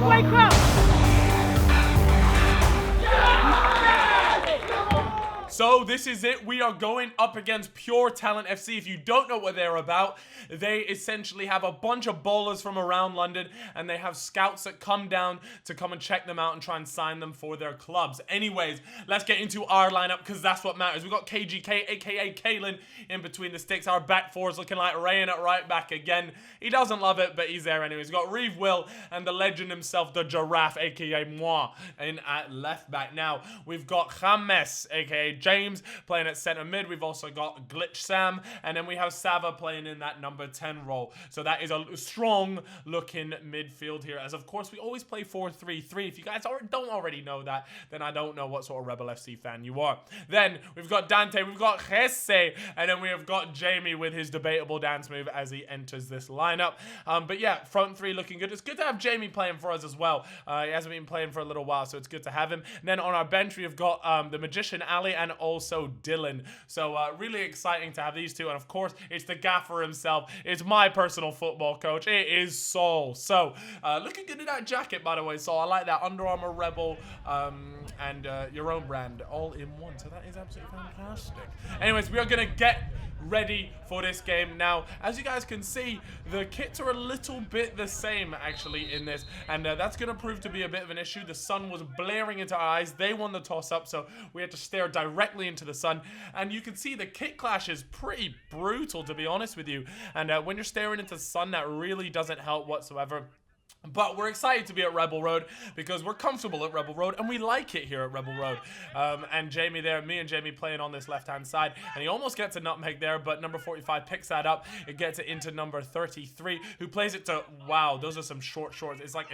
wake up! So this is it. We are going up against Pure Talent FC. If you don't know what they're about, they essentially have a bunch of ballers from around London, and they have scouts that come down to come and check them out and try and sign them for their clubs. Anyways, let's get into our lineup because that's what matters. We've got KGK, aka Kalen, in between the sticks. Our back four is looking like Rayan at right back again. He doesn't love it, but he's there anyways. We've got Reeve Will and the legend himself, the Giraffe, aka moi, in at left back. Now, we've got James, aka James, playing at centre mid. We've also got Glitch Sam, and then we have Sava playing in that number 10 role. So that is a strong looking midfield here, as of course we always play 4-3-3. If you guys don't already know that, then I don't know what sort of Rebel FC fan you are. Then we've got Dante, we've got Jesse, and then we have got Jamie with his debatable dance move as he enters this lineup. But yeah, front three looking good. It's good to have Jamie playing for us as well. He hasn't been playing for a little while, so it's good to have him. And then on our bench we've got the Magician Ali and also Dylan. So really exciting to have these two. And of course, it's the gaffer himself. It's my personal football coach. It is Saul. So looking good in that jacket, by the way, Saul. I like that. Under Armour Rebel and your own brand all in one. So that is absolutely fantastic. Anyways, we are going to get ready for this game now. As you guys can see, the kits are a little bit the same actually in this, and that's going to prove to be a bit of an issue. The sun was blaring into our eyes. They won the toss up, so we had to stare directly into the sun, and you can see the kit clash is pretty brutal, to be honest with you. And when you're staring into the sun, that really doesn't help whatsoever. But we're excited to be at Rebel Road because we're comfortable at Rebel Road and we like it here at Rebel Road. And Jamie there, me and Jamie playing on this left-hand side, and he almost gets a nutmeg there, but number 45 picks that up. It gets it into number 33, who plays it to, wow, those are some short shorts. It's like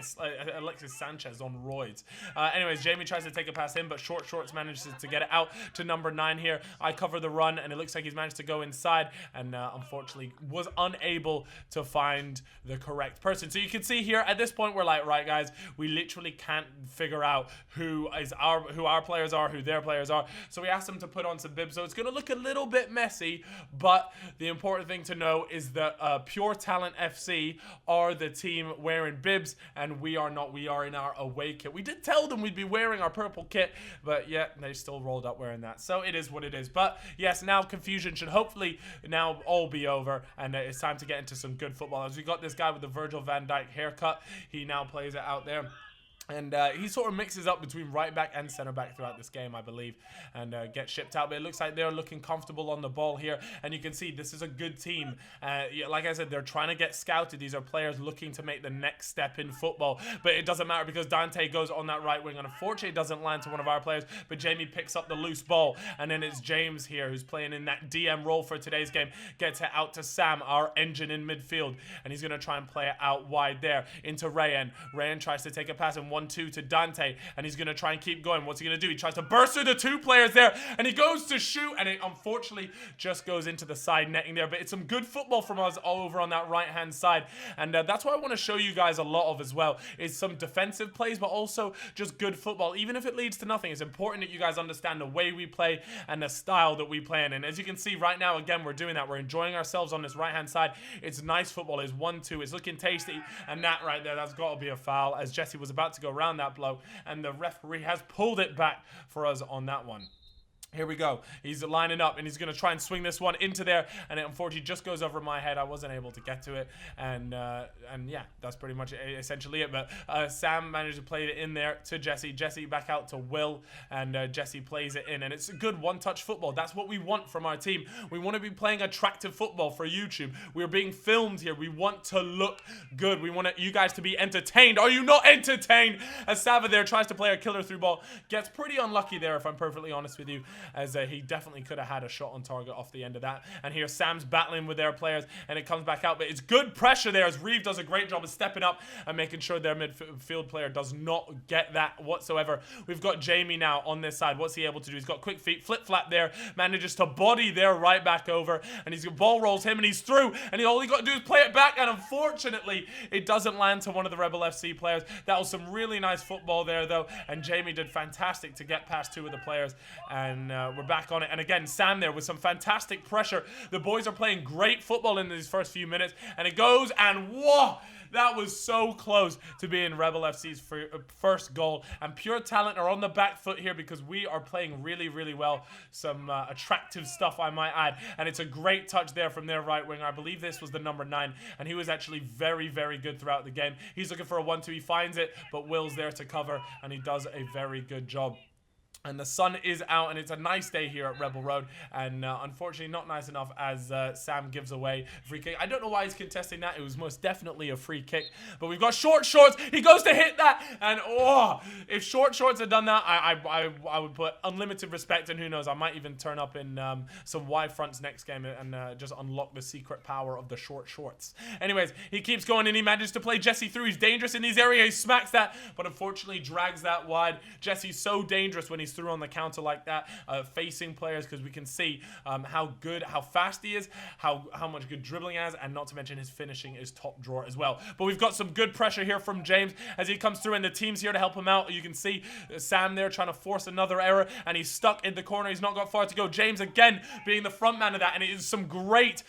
Alexis Sanchez on roids. Anyways, Jamie tries to take it past him, but short shorts manages to get it out to number 9 here. I cover the run, and it looks like he's managed to go inside, and unfortunately was unable to find the correct person. So you can see here, at this point, we're like, right, guys, we literally can't figure out who our players are, who their players are. So we asked them to put on some bibs. So it's going to look a little bit messy, but the important thing to know is that Pure Talent FC are the team wearing bibs, and we are not. We are in our away kit. We did tell them we'd be wearing our purple kit, but yeah, they still rolled up wearing that. So it is what it is. But yes, now confusion should hopefully now all be over, and it's time to get into some good football. As we got this guy with the Virgil van Dijk haircut. He now plays it out there. And he sort of mixes up between right back and center back throughout this game, I believe, and gets shipped out. But it looks like they're looking comfortable on the ball here. And you can see this is a good team. Like I said, they're trying to get scouted. These are players looking to make the next step in football. But it doesn't matter because Dante goes on that right wing. And unfortunately, it doesn't land to one of our players. But Jamie picks up the loose ball. And then it's James here who's playing in that DM role for today's game. Gets it out to Sam, our engine in midfield. And he's going to try and play it out wide there into Rayan. Rayan tries to take a pass and 1-2 to Dante, and he's going to try and keep going. What's he going to do? He tries to burst through the two players there, and he goes to shoot, and it unfortunately just goes into the side netting there. But it's some good football from us all over on that right-hand side, and that's what I want to show you guys a lot of as well, is some defensive plays, but also just good football. Even if it leads to nothing, it's important that you guys understand the way we play and the style that we play in. And as you can see right now, again, we're doing that. We're enjoying ourselves on this right-hand side. It's nice football. It's 1-2. It's looking tasty, and that right there, that's got to be a foul, as Jesse was about to go around that blow, and the referee has pulled it back for us on that one. Here we go. He's lining up, and he's going to try and swing this one into there, and it unfortunately just goes over my head. I wasn't able to get to it, and yeah, that's pretty much essentially it. But Sam managed to play it in there to Jesse. Jesse back out to Will, and Jesse plays it in, and it's a good one-touch football. That's what we want from our team. We want to be playing attractive football for YouTube. We're being filmed here. We want to look good. We want you guys to be entertained. Are you not entertained? As Sava there tries to play a killer through ball, gets pretty unlucky there, if I'm perfectly honest with you, as he definitely could have had a shot on target off the end of that. And here Sam's battling with their players, and it comes back out, but it's good pressure there as Reeve does a great job of stepping up and making sure their midfield player does not get that whatsoever. We've got Jamie now on this side. What's he able to do? He's got quick feet, flip-flap there, manages to body there right back over, and he's ball rolls him, and he's through, and all he got to do is play it back, and unfortunately it doesn't land to one of the Rebel FC players. That was some really nice football there though, and Jamie did fantastic to get past two of the players, and we're back on it. And again, Sam there with some fantastic pressure. The boys are playing great football in these first few minutes. And it goes, and whoa! That was so close to being Rebel FC's first goal. And Pure Talent are on the back foot here because we are playing really, really well. Some attractive stuff, I might add. And it's a great touch there from their right winger. I believe this was the number 9. And he was actually very, very good throughout the game. He's looking for a 1-2. He finds it, but Will's there to cover. And he does a very good job. And the sun is out, and it's a nice day here at Rebel Road. And unfortunately, not nice enough as Sam gives away a free kick. I don't know why he's contesting that. It was most definitely a free kick. But we've got Short Shorts. He goes to hit that. And, oh, if Short Shorts had done that, I would put unlimited respect. And who knows, I might even turn up in some Y fronts next game and just unlock the secret power of the Short Shorts. Anyways, he keeps going, and he manages to play Jesse through. He's dangerous in these areas. He smacks that, but unfortunately drags that wide. Jesse's so dangerous when he's through on the counter like that, facing players, because we can see how fast he is, how much good dribbling he has, and not to mention his finishing is top drawer as well. But we've got some good pressure here from James as he comes through, and the team's here to help him out. You can see Sam there trying to force another error, and he's stuck in the corner. He's not got far to go. James again being the front man of that, and it is some great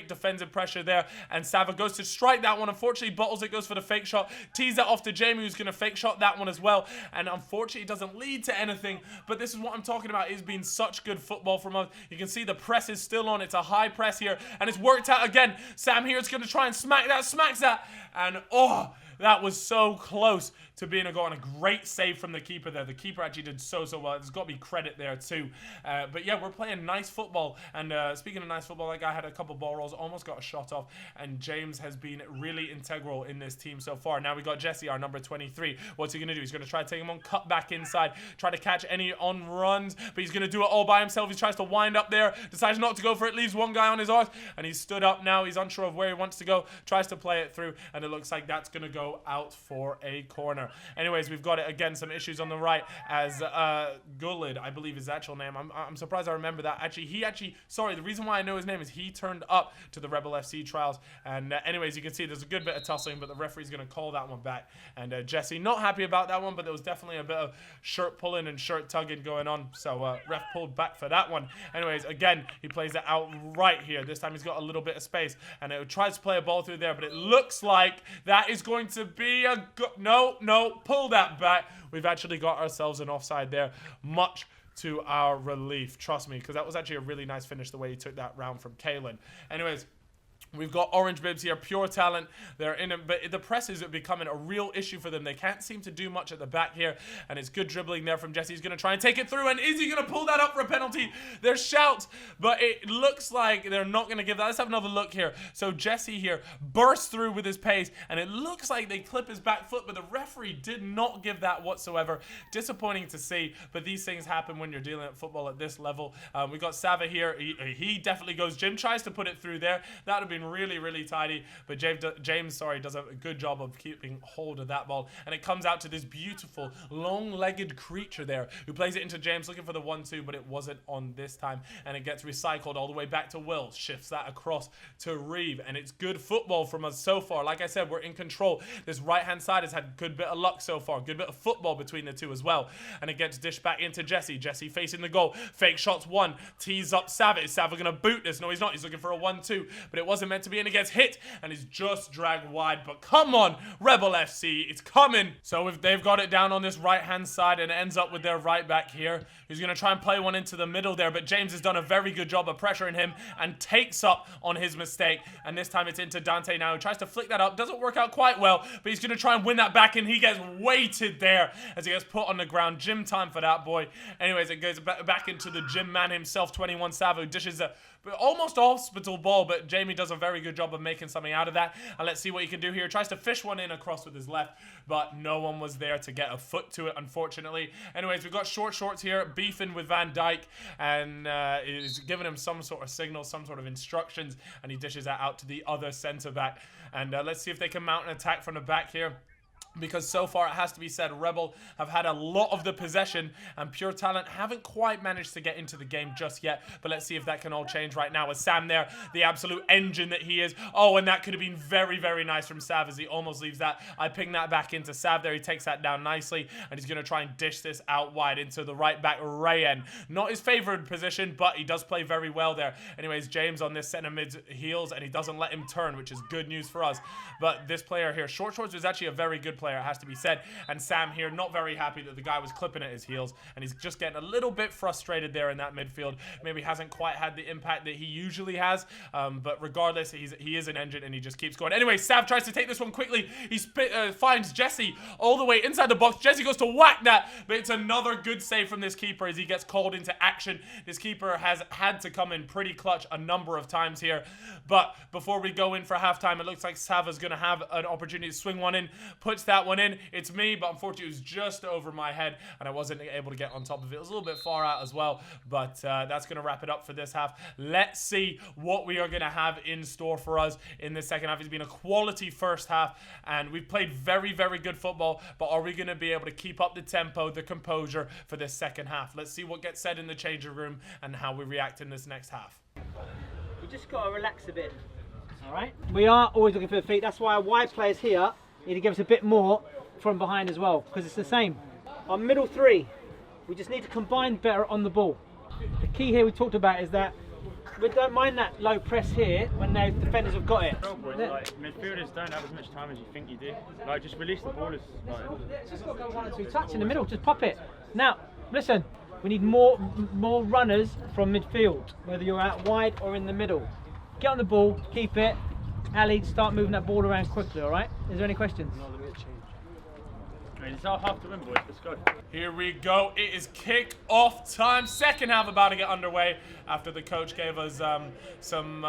defensive pressure there. And Sava goes to strike that one. Unfortunately, bottles it, goes for the fake shot, tees that off to Jamie, who's going to fake shot that one as well. And unfortunately, it doesn't lead to anything. But this is what I'm talking about. It's been such good football from us. You can see the press is still on. It's a high press here, and it's worked out again. Sam here is going to try and smack that, smacks that, and oh, that was so close to being a goal, and a great save from the keeper there. The keeper actually did so well. There's got to be credit there too. But yeah, we're playing nice football. And speaking of nice football, that guy had a couple ball rolls, almost got a shot off. And James has been really integral in this team so far. Now we got Jesse, our number 23. What's he going to do? He's going to try to take him on, cut back inside, try to catch any on runs, but he's going to do it all by himself. He tries to wind up there, decides not to go for it, leaves one guy on his arse, and he's stood up now. He's unsure of where he wants to go, tries to play it through, and it looks like that's going to go out for a corner. Anyways, we've got it again, some issues on the right as Gulid, I believe his actual name. I'm surprised I remember that. Sorry, the reason why I know his name is he turned up to the Rebel FC trials. And anyways, you can see there's a good bit of tussling, but the referee's going to call that one back. And Jesse, not happy about that one, but there was definitely a bit of shirt pulling and shirt tugging going on. So ref pulled back for that one. Anyways, again, he plays it out right here. This time he's got a little bit of space, and it tries to play a ball through there, but it looks like that is going to be a no, pull that back. We've actually got ourselves an offside there, much to our relief. Trust me, because that was actually a really nice finish the way he took that round from Kalen. Anyways, we've got Orange Bibs here, Pure Talent. They're in it, but the press is becoming a real issue for them. They can't seem to do much at the back here, and it's good dribbling there from Jesse. He's going to try and take it through, and is he going to pull that up for a penalty? There's shouts, but it looks like they're not going to give that. Let's have another look here. So Jesse here bursts through with his pace, and it looks like they clip his back foot, but the referee did not give that whatsoever. Disappointing to see, but these things happen when you're dealing at football at this level. We got Sava here. He definitely goes. Jim tries to put it through there. That would have been really tidy, but James does a good job of keeping hold of that ball, and it comes out to this beautiful long-legged creature there who plays it into James, looking for the 1-2, but it wasn't on this time, and it gets recycled all the way back to Will, shifts that across to Reeve, and it's good football from us so far. Like I said, we're in control. This right-hand side has had good bit of luck so far, good bit of football between the two as well, and it gets dished back into Jesse facing the goal, fake shots one, tees up Sava. Is Sava gonna boot this? No, he's not. He's looking for a 1-2, but it wasn't meant to be, and it gets hit and is just dragged wide. But come on, Rebel FC, it's coming. So if they've got it down on this right hand side, and it ends up with their right back here, who's going to try and play one into the middle there, but James has done a very good job of pressuring him and takes up on his mistake, and this time it's into Dante now, who tries to flick that up. Doesn't work out quite well, but he's going to try and win that back, and he gets weighted there as he gets put on the ground. Gym time for that boy. Anyways, it goes back into the gym man himself, 21 Savo, dishes a almost hospital ball, but Jamie does a very good job of making something out of that. And let's see what he can do here. Tries to fish one in across with his left, but no one was there to get a foot to it, unfortunately. Anyways, we've got Short Shorts here beefing with Van Dijk, and is giving him some sort of signal, some sort of instructions, and he dishes that out to the other centre back. And let's see if they can mount an attack from the back here. because so far it has to be said Rebel have had a lot of the possession and Pure Talent haven't quite managed to get into the game just yet. But let's see if that can all change right now with Sam there, the absolute engine that he is. Oh, and that could have been very, very nice from Sav as he almost leaves that. I ping that back into Sav there. He takes that down nicely and he's going to try and dish this out wide into the right back Rayen. Not his favored position, but he does play very well there. Anyways, James on this center mid heals and he doesn't let him turn, which is good news for us. But this player here, Short Shorts, was actually a very good player, it has to be said. And Sam here, not very happy that the guy was clipping at his heels, and he's just getting a little bit frustrated there in that midfield. Maybe hasn't quite had the impact that he usually has, but regardless, he is an engine, and he just keeps going. Anyway, Sav tries to take this one quickly. He finds Jesse all the way inside the box. Jesse goes to whack that, but it's another good save from this keeper as he gets called into action. This keeper has had to come in pretty clutch a number of times here, but before we go in for halftime, it looks like Sav is going to have an opportunity to swing one in, puts that one in. It's me, but unfortunately it was just over my head and I wasn't able to get on top of it. It was a little bit far out as well, but that's going to wrap it up for this half. Let's see what we are going to have in store for us in the second half. It's been a quality first half and we've played very, very good football, but are we going to be able to keep up the tempo, the composure for this second half? Let's see what gets said in the changing room and how we react in this next half. You just got to relax a bit. All right? We are always looking for the feet. That's why our wide players here need to give us a bit more from behind as well, because it's the same. Our middle three, we just need to combine better on the ball. The key here we talked about is that we don't mind that low press here when the defenders have got it. Like, midfielders don't have as much time as you think you do. Like, just release the ball. Just got to go 1 or 2 touch in the middle, just pop it. Now, listen, we need more runners from midfield, whether you're out wide or in the middle. Get on the ball, keep it. Ali, start moving that ball around quickly, all right? Is there any questions? I mean, it's our half to win, boys. Let's go. Here we go. It is kick-off time. Second half about to get underway after the coach gave us some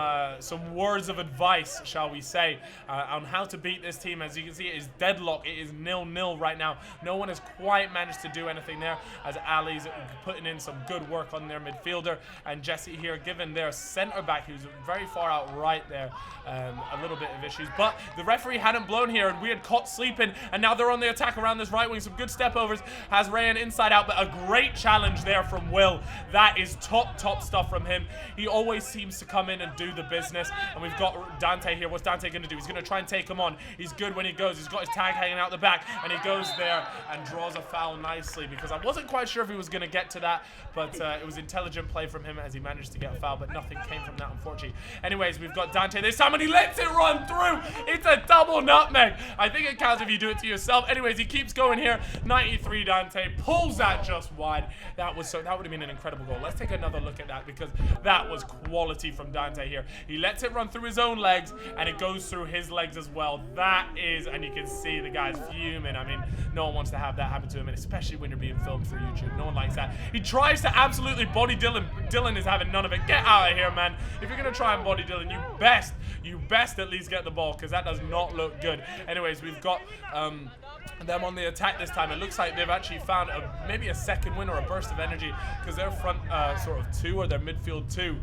words of advice, shall we say, on how to beat this team. As you can see, it is deadlock. It is 0-0 right now. No one has quite managed to do anything there, as Ali's putting in some good work on their midfielder, and Jesse here giving their centre back, who's very far out right there, a little bit of issues. But the referee hadn't blown here, and we had caught sleeping, and now they're on the attack around this right wing. Some good step overs. Has Rayan inside out, but a great challenge there from Will. That is top stuff from him. He always seems to come in and do the business. And we've got Dante here. What's Dante going to do? He's going to try and take him on. He's good when he goes. He's got his tag hanging out the back, and he goes there and draws a foul nicely, because I wasn't quite sure if he was going to get to that, but it was intelligent play from him as he managed to get a foul, but nothing came from that, unfortunately. Anyways, we've got Dante this time, and he lets it run through. It's a double nutmeg. I think it counts if you do it to yourself. Anyways, he keeps going here. 93 Dante pulls that just wide. That would have been an incredible goal. Let's take another look at that, because that was quality from Dante here. He lets it run through his own legs and it goes through his legs as well. That is, and you can see the guy's fuming. I mean, no one wants to have that happen to him, and especially when you're being filmed for YouTube. No one likes that. He tries to absolutely body Dylan. Dylan is having none of it. Get out of here, man. If you're gonna try and body Dylan, you best at least get the ball, because that does not look good. Anyways, we've got them on the attack this time. It looks like they've actually found maybe a second win or a burst of energy, because their front sort of two, or their midfield two,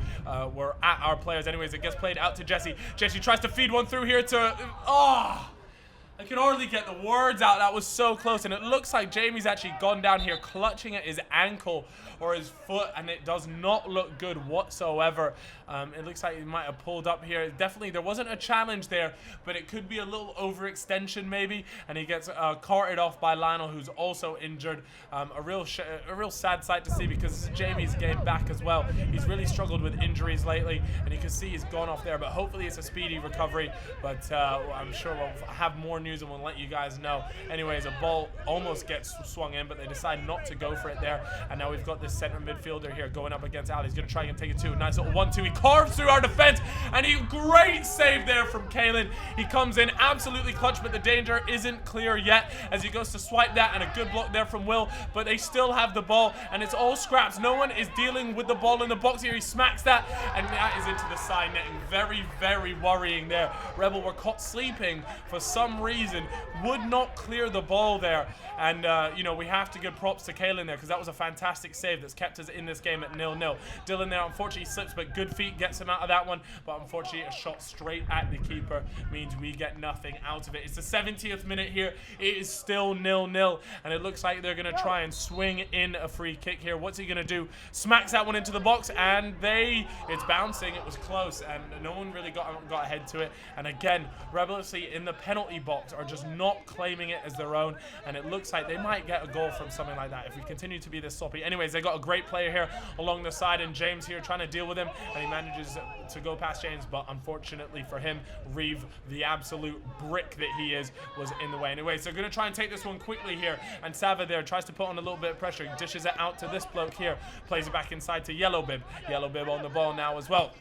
were at our players. Anyways, it gets played out to Jesse. Jesse tries to feed one through here to... I can hardly get the words out. That was so close, and it looks like Jamie's actually gone down here clutching at his ankle or his foot, and it does not look good whatsoever. It looks like he might have pulled up here. Definitely, there wasn't a challenge there, but it could be a little overextension maybe, and he gets carted off by Lionel, who's also injured. A real sad sight to see, because this is Jamie's game back as well. He's really struggled with injuries lately, and you can see he's gone off there, but hopefully it's a speedy recovery. But I'm sure we'll have more news and we'll let you guys know. Anyways, a ball almost gets swung in, but they decide not to go for it there, and now we've got this center midfielder here going up against Ali. He's going to try and take it too. Nice little 1-2. He carves through our defense, and great save there from Kalen. He comes in absolutely clutch, but the danger isn't clear yet as he goes to swipe that, and a good block there from Will, but they still have the ball, and it's all scraps. No one is dealing with the ball in the box here. He smacks that, and that is into the side netting. Very, very worrying there. Rebel were caught sleeping for some reason. reason would not clear the ball there. And, you know, we have to give props to Kalen there because that was a fantastic save that's kept us in this game at 0-0. Dylan there, unfortunately, slips, but good feet gets him out of that one. But unfortunately, a shot straight at the keeper means we get nothing out of it. It's the 70th minute here. It is still 0-0, and it looks like they're going to try and swing in a free kick here. What's he going to do? Smacks that one into the box, and it's bouncing. It was close, and no one really got ahead to it. And again, Rebel FC in the penalty box are just not claiming it as their own, and it looks like they might get a goal from something like that if we continue to be this sloppy. Anyways, they got a great player here along the side, and James here trying to deal with him, and he manages to go past James, but unfortunately for him, Reeve, the absolute brick that he is, was in the way. Anyways, they're going to try and take this one quickly here, and Sava there tries to put on a little bit of pressure, dishes it out to this bloke here, plays it back inside to Yellow Bib. Yellow Bib on the ball now as well.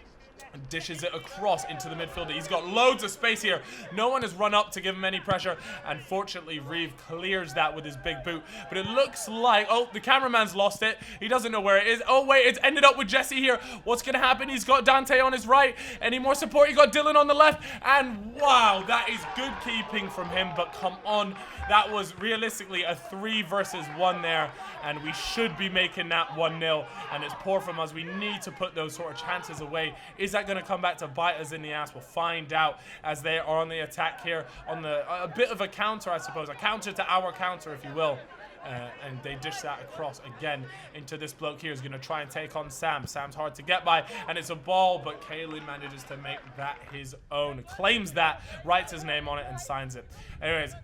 And dishes it across into the midfielder. He's got loads of space here. No one has run up to give him any pressure. Unfortunately, Reeve clears that with his big boot. But it looks like, oh, the cameraman's lost it. He doesn't know where it is. Oh, wait, it's ended up with Jesse here. What's going to happen? He's got Dante on his right. Any more support? He got Dylan on the left. And wow, that is good keeping from him. But come on, that was realistically a 3 versus 1 there. And we should be making that 1-0. And it's poor from us. We need to put those sort of chances away. Is that going to come back to bite us in the ass? We'll find out as they are on the attack here, on a bit of a counter, I suppose, a counter to our counter, if you will. And they dish that across again into this bloke here who's going to try and take on Sam. Sam's hard to get by, and it's a ball, but Kalen manages to make that his own. Claims that, writes his name on it, and signs it. Anyways,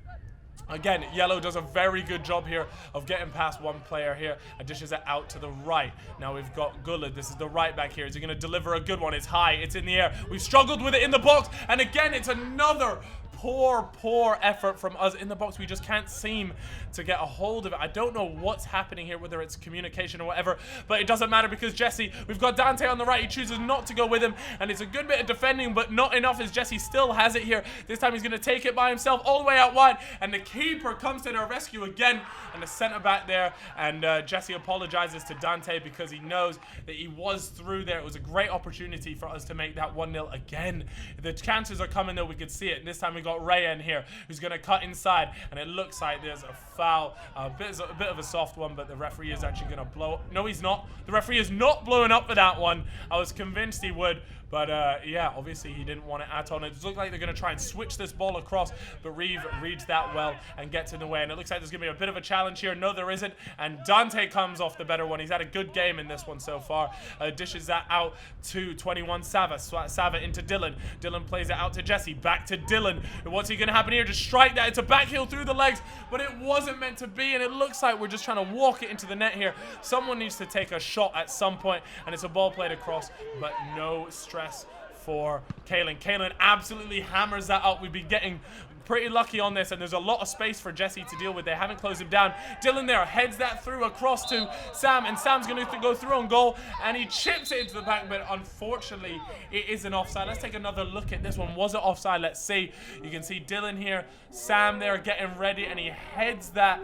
again, Yellow does a very good job here of getting past one player here and dishes it out to the right. Now we've got Gullid. This is the right back here. Is he going to deliver a good one? It's high. It's in the air. We've struggled with it in the box. And again, it's another poor effort from us in the box. We just can't seem to get a hold of it. I don't know what's happening here, whether it's communication or whatever, but it doesn't matter because Jesse, we've got Dante on the right. He chooses not to go with him, and it's a good bit of defending, but not enough as Jesse still has it here. This time he's going to take it by himself all the way out wide, and the keeper comes to their rescue again, and the centre back there, and Jesse apologizes to Dante because he knows that he was through there. It was a great opportunity for us to make that 1-0 again. The chances are coming though. We could see it, and this time we got Ray in here who's going to cut inside, and it looks like there's a foul, a bit of a soft one, but the referee is actually going to blow. No, he's not. The referee is not blowing up for that one. I was convinced he would, but yeah, obviously he didn't want it at all. It looks like they're going to try and switch this ball across, but Reeve reads that well and gets in the way, and it looks like there's going to be a bit of a challenge here. No, there isn't, and Dante comes off the better one. He's had a good game in this one so far. Dishes that out to 21 Sava. Sava into Dylan. Dylan plays it out to Jesse. Back to Dylan. What's he going to happen here? Just strike that. It's a back heel through the legs, but it wasn't meant to be, and it looks like we're just trying to walk it into the net here. Someone needs to take a shot at some point, and it's a ball played across, but no stress for Kalen. Kalen absolutely hammers that up. We've been getting pretty lucky on this, and there's a lot of space for Jesse to deal with. They haven't closed him down. Dylan there heads that through across to Sam, and Sam's going to go through on goal, and he chips it into the back, but unfortunately it is an offside. Let's take another look at this one. Was it offside? Let's see. You can see Dylan here, Sam there getting ready, and he heads that,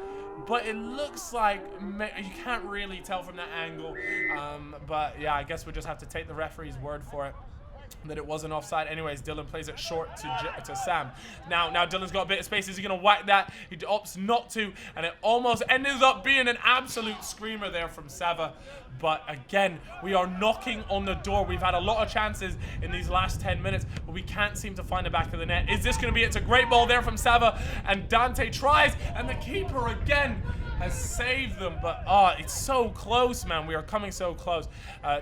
but it looks like you can't really tell from that angle, but yeah, I guess we just have to take the referee's word for it that it wasn't offside. Anyways, Dylan plays it short to Sam. Now Dylan's got a bit of space. Is he going to whack that? He opts not to, and it almost ended up being an absolute screamer there from Sava. But again, we are knocking on the door. We've had a lot of chances in these last 10 minutes, but we can't seem to find the back of the net. Is this going to be it? It's a great ball there from Sava, and Dante tries, and the keeper again has saved them, but it's so close, man. We are coming so close.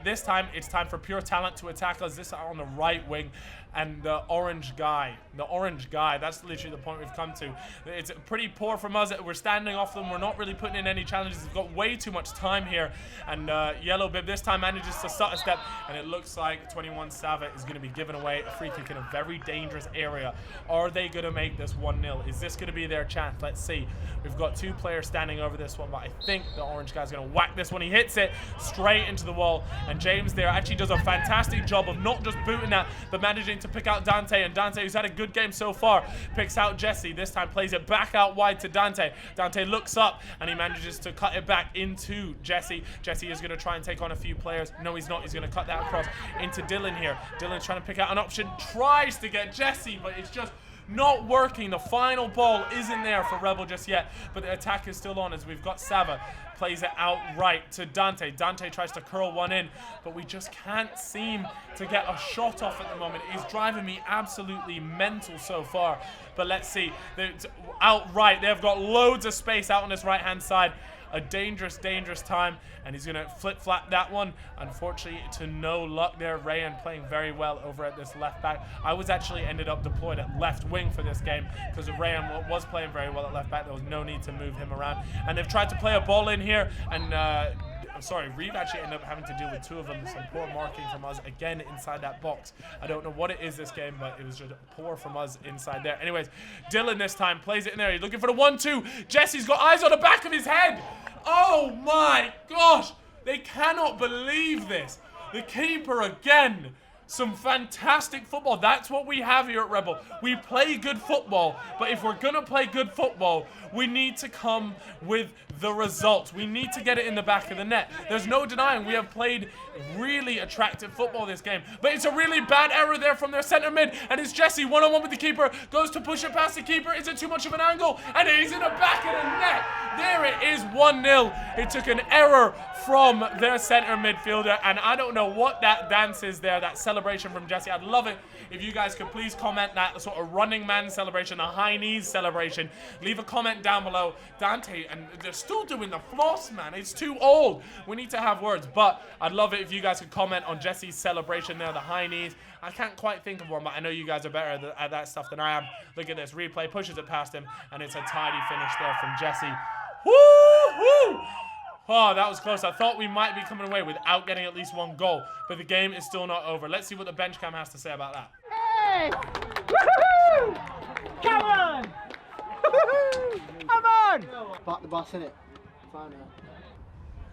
This time, it's time for Pure Talent to attack us. This on the right wing, and the orange guy, that's literally the point we've come to. It's pretty poor from us. We're standing off them. We're not really putting in any challenges. We've got way too much time here, and Yellow Bib this time manages to start a step, and it looks like 21 Sava is going to be giving away a free kick in a very dangerous area. Are they going to make this 1-0? Is this going to be their chance? Let's see. We've got 2 players standing over this one, but I think the orange guy's going to whack this one. He hits it straight into the wall, and James there actually does a fantastic job of not just booting that, but managing to pick out Dante, and Dante, who's had a good game so far, picks out Jesse. This time plays it back out wide to Dante. Dante looks up, and he manages to cut it back into Jesse. Jesse is going to try and take on a few players. No, he's not. He's going to cut that across into Dylan here. Dylan's trying to pick out an option, tries to get Jesse, but it's just not working. The final ball isn't there for Rebel just yet, but the attack is still on as we've got Sava. Plays it out right to Dante. Dante tries to curl one in, but we just can't seem to get a shot off at the moment. It's driving me absolutely mental so far. But let's see. Outright, they've got loads of space out on this right-hand side. A dangerous, dangerous time, and he's going to flip-flap that one. Unfortunately, to no luck there. Rayan playing very well over at this left back. I was actually ended up deployed at left wing for this game because Rayan was playing very well at left back. There was no need to move him around. And they've tried to play a ball in here, and sorry, Reeve actually ended up having to deal with two of them. Some poor marking from us again inside that box. I don't know what it is this game, but it was just poor from us inside there. Anyways, Dylan this time plays it in there. He's looking for the 1-2. Jesse's got eyes on the back of his head. Oh my gosh. They cannot believe this. The keeper again. Some fantastic football. That's what we have here at Rebel. We play good football, but if we're going to play good football, we need to come with the results. We need to get it in the back of the net. There's no denying we have played really attractive football this game, but it's a really bad error there from their center mid, and it's Jesse one-on-one with the keeper, goes to push it past the keeper. Is it too much of an angle? And he's in the back of the net. There it is, 1-0. It took an error from their center midfielder, and I don't know what that dance is there, that celebration from Jesse. I'd love it if you guys could please comment that sort of running man celebration, the high knees celebration. Leave a comment down below. Dante, and they're still doing the floss, man. It's too old. We need to have words, but I'd love it if you guys could comment on Jesse's celebration there, the high knees. I can't quite think of one, but I know you guys are better at that stuff than I am. Look at this replay, pushes it past him, and it's a tidy finish there from Jesse. Woo-hoo! Oh, that was close. I thought we might be coming away without getting at least one goal, but the game is still not over. Let's see what the bench cam has to say about that. Hey! Woohoo! Come on! Woohoo! Come on! Park the bus, innit? Fine, man.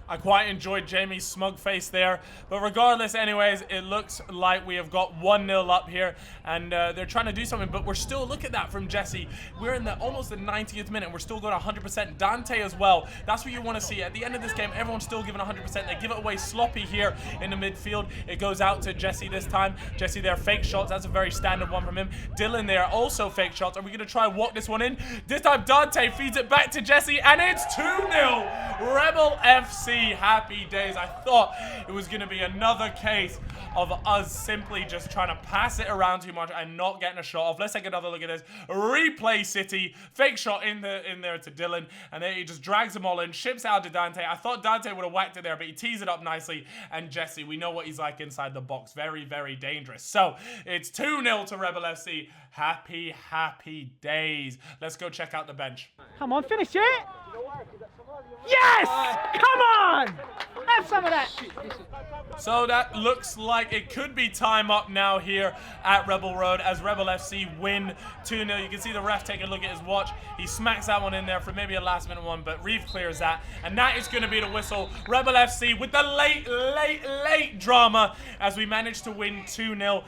I quite enjoyed Jamie's smug face there. But regardless, anyways, it looks like we have got 1-0 up here. And they're trying to do something. But we're still, look at that from Jesse. We're in almost the 90th minute. And we're still going 100%. Dante as well. That's what you want to see. At the end of this game, everyone's still giving 100%. They give it away sloppy here in the midfield. It goes out to Jesse this time. Jesse there, fake shots. That's a very standard one from him. Dylan there, also fake shots. Are we going to try and walk this one in? This time, Dante feeds it back to Jesse. And it's 2-0. Rebel FC. Happy days. I thought it was going to be another case of us simply just trying to pass it around too much and not getting a shot off. Let's take another look at this. Replay City. Fake shot in there to Dylan, and then he just drags them all in, ships out to Dante. I thought Dante would have whacked it there, but he tees it up nicely. And Jesse, we know what he's like inside the box. Very, very dangerous. So it's 2-0 to Rebel FC. Happy, happy days. Let's go check out the bench. Come on, finish it! Yes! Come on! Have some of that! So that looks like it could be time up now here at Rebel Road as Rebel FC win 2-0. You can see the ref take a look at his watch. He smacks that one in there for maybe a last minute one, but Reeve clears that. And that is going to be the whistle. Rebel FC with the late drama as we managed to win 2-0.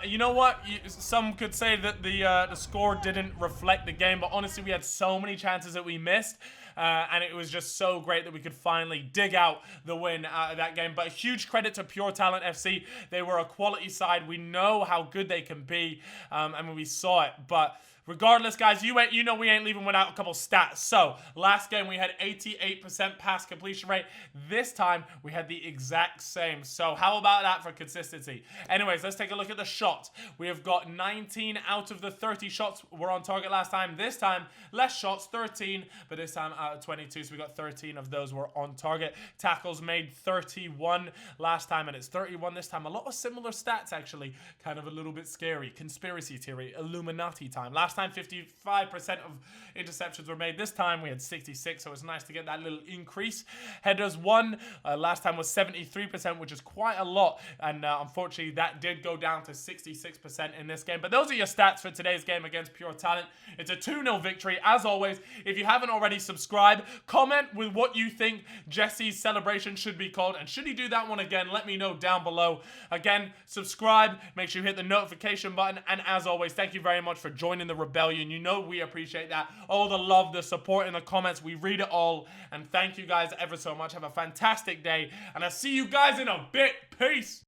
You know what? Some could say that the score didn't reflect the game, but honestly, we had so many chances that we missed. And it was just so great that we could finally dig out the win out of that game. But a huge credit to Pure Talent FC. They were a quality side. We know how good they can be, and we saw it. But regardless, guys, you know we ain't leaving without a couple stats. So, last game we had 88% pass completion rate. This time, we had the exact same. So, how about that for consistency? Anyways, let's take a look at the shots. We have got 19 out of the 30 shots were on target last time. This time, less shots, 13. But this time, out of 22, so we got 13 of those were on target. Tackles made 31 last time, and it's 31 this time. A lot of similar stats, actually. Kind of a little bit scary. Conspiracy theory, Illuminati time. Last time 55% of interceptions were made. This time we had 66, so it's nice to get that little increase. Headers won. Last time was 73%, which is quite a lot, and unfortunately that did go down to 66% in this game. But those are your stats for today's game against Pure Talent. It's a 2-0 victory. As always, if you haven't already, subscribe. Comment with what you think Jesse's celebration should be called, and should he do that one again, let me know down below. Again, subscribe. Make sure you hit the notification button, and as always, thank you very much for joining the rebellion. You know we appreciate that. All the love, the support in the comments, we read it all, and thank you guys ever so much. Have a fantastic day, and I'll see you guys in a bit. Peace.